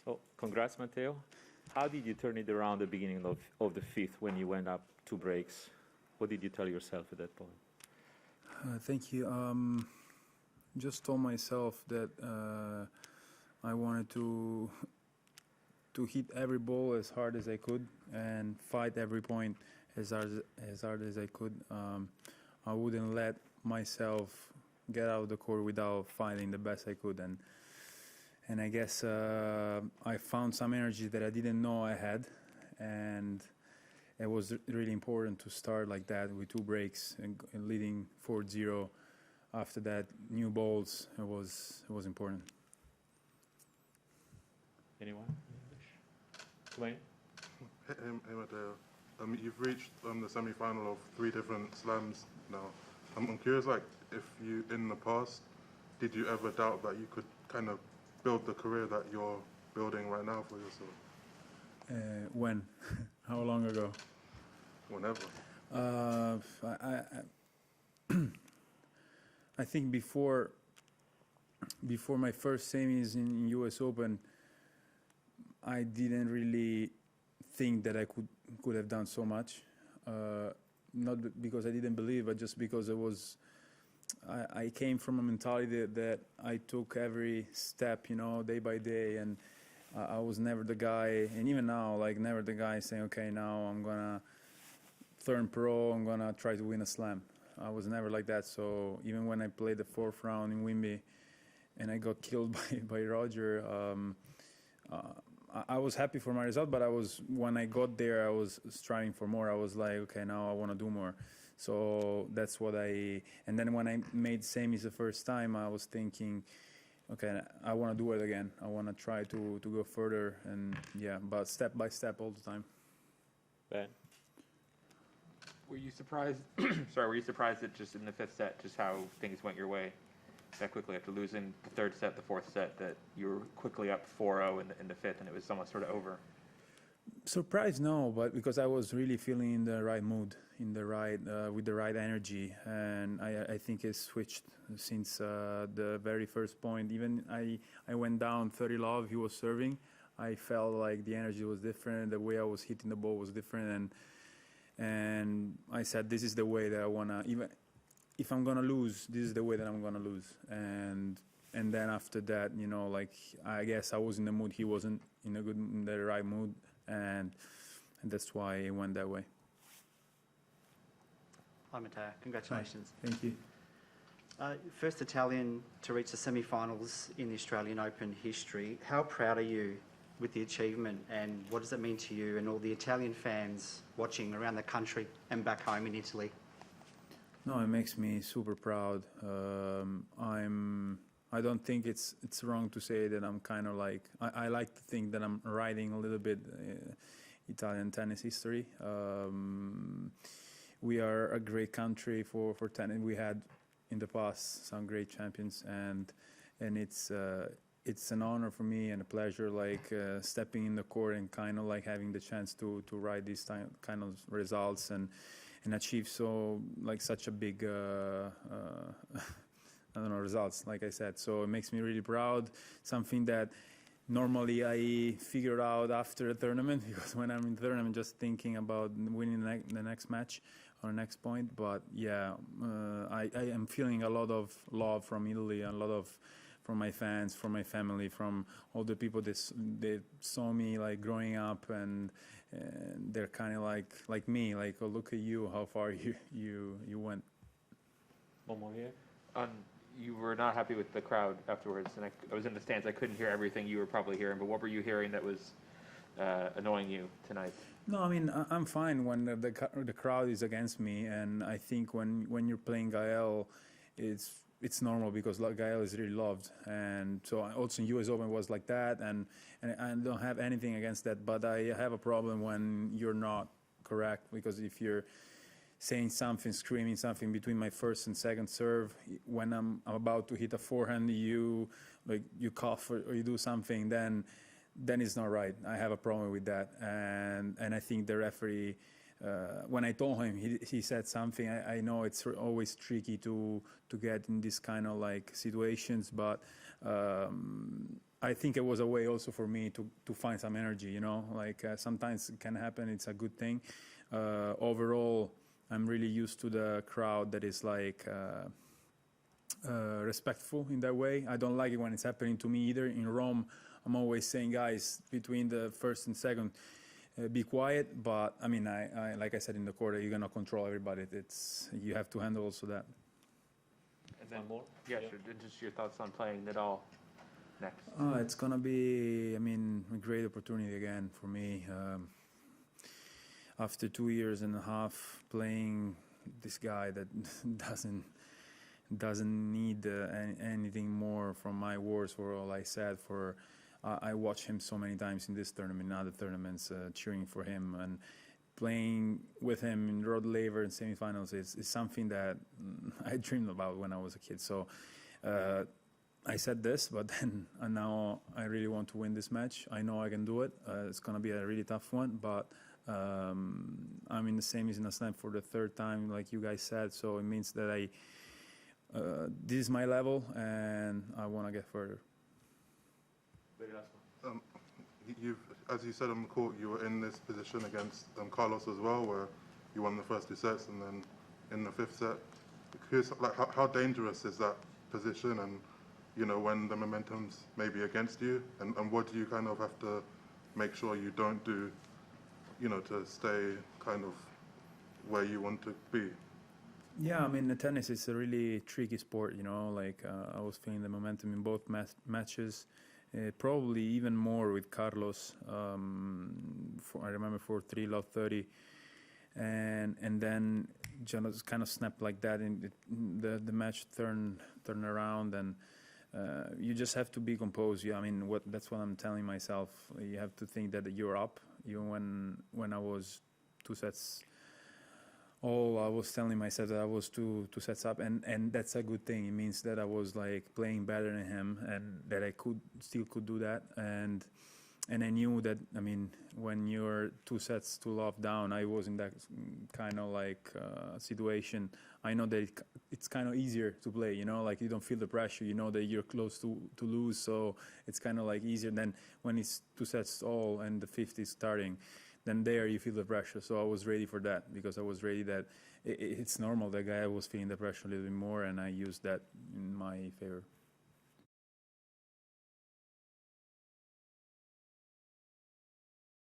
Oh, congrats, Matteo. How did you turn it around the beginning of the fifth when you went up 2 breaks? What did you tell yourself at that point? Thank you. Just told myself that I wanted to hit every ball as hard as I could and fight every point as hard as I could. I wouldn't let myself get out of the court without fighting the best I could, and I guess I found some energy that I didn't know I had, and it was really important to start like that with 2 breaks and leading 4-0. After that, new balls, it was important. Anyone? Cain? Hey Matteo, you've reached the semi-final of 3 different slams now. I'm curious, like, if you, in the past, did you ever doubt that you could kind of build the career that you're building right now for yourself? When? How long ago? Whenever. I think before my first semis in US Open, I didn't really think that I could have done so much. Not because I didn't believe, but just because I came from a mentality that I took every step, day by day, and I was never the guy, and even now, like, never the guy saying, okay, now I'm gonna turn pro, I'm gonna try to win a slam. I was never like that. So even when I played the 4th round in Wimby and I got killed by Roger, I was happy for my result, but when I got there, I was striving for more. I was like, okay, now I want to do more. So that's what and then when I made semis the first time, I was thinking, okay, I want to do it again. I want to try to go further, and yeah, but step by step all the time. Ben? Were you surprised? Were you surprised that just in the 5th set, just how things went your way that quickly after losing the 3rd set, the 4th set, that you were quickly up 4-0 in the 5th, and it was almost sort of over? Surprised, no, but because I was really feeling in the right mood, with the right energy, and I think it switched since the very first point. Even I went down 30-love. He was serving. I felt like the energy was different. The way I was hitting the ball was different, and I said, this is the way that I wanna. Even if I'm gonna lose, this is the way that I'm gonna lose. And then after that, like, I guess I was in the mood. He wasn't in the right mood, and that's why it went that way. Hi, Matteo. Congratulations. Hi. Thank you. First Italian to reach the semi-finals in the Australian Open history. How proud are you with the achievement, and what does it mean to you and all the Italian fans watching around the country and back home in Italy? No, it makes me super proud. I don't think it's wrong to say that I'm kind of like, I like to think that I'm writing a little bit Italian tennis history. We are a great country for tennis. We had in the past some great champions, and it's an honor for me and a pleasure, like stepping in the court and kind of like having the chance to write these kind of results and achieve such a big I don't know, results, like I said. So it makes me really proud. Something that normally I figure out after a tournament, because when I'm in the tournament, just thinking about winning the next match or next point. But yeah, I am feeling a lot of love from Italy, a lot of from my fans, from my family, from all the people that saw me like growing up, and they're kind of like me, like, oh, look at you, how far you went. One more here. You were not happy with the crowd afterwards, and I was in the stands. I couldn't hear everything you were probably hearing, but what were you hearing that was annoying you tonight? No, I mean, I'm fine when the crowd is against me, and I think when you're playing Gael, it's normal because Gael is really loved, and so also in US Open was like that, and I don't have anything against that, but I have a problem when you're not correct, because if you're saying something, screaming something between my first and second serve, when I'm about to hit a forehand, you cough or you do something, then it's not right. I have a problem with that, and I think the referee, when I told him, he said something. I know it's always tricky to get in this kind of like situations, but I think it was a way also for me to find some energy, you know, like sometimes it can happen, it's a good thing. Overall, I'm really used to the crowd that is like respectful in that way. I don't like it when it's happening to me either. In Rome, I'm always saying, guys, between the first and second, be quiet. But I mean, I like I said in the quarter, you're gonna control everybody. You have to handle also that. And then, One more? yeah, sure. Just your thoughts on playing Nadal next. It's gonna be, I mean, a great opportunity again for me. After 2 years and a half playing this guy that doesn't need anything more from my words for all I said. I watched him so many times in this tournament, in other tournaments, cheering for him and playing with him in Rod Laver in semifinals is something that I dreamed about when I was a kid. So I said this, but then now I really want to win this match. I know I can do it. It's going to be a really tough one, but I'm in the semis in a slam for the third time, like you guys said. So it means that this is my level, and I want to get further. Very last one. As you said on the court, you were in this position against Carlos as well, where you won the first 2 sets, and then in the 5th set. Curious, like how dangerous is that position, and you know when the momentum's maybe against you, and what do you kind of have to make sure you don't do, you know, to stay kind of where you want to be? Yeah, I mean, the tennis is a really tricky sport, you know, like I was feeling the momentum in both matches, probably even more with Carlos. I remember 4-3, love 30, and then just kind of snapped like that, and the match turned around, and you just have to be composed. I mean, that's what I'm telling myself. You have to think that you're up, even when I was 2 sets. I was telling myself that I was two sets up, and that's a good thing. It means that I was like playing better than him, and that I still could do that. And I knew that, I mean, when you're 2 sets to love down, I was in that kind of like situation. I know that it's kind of easier to play, you know, like you don't feel the pressure. You know that you're close to lose, so it's kind of like easier than when it's 2 sets all and the 5th is starting. Then there you feel the pressure. So I was ready for that, because I was ready that it's normal. The guy was feeling the pressure a little bit more, and I used that in my favor.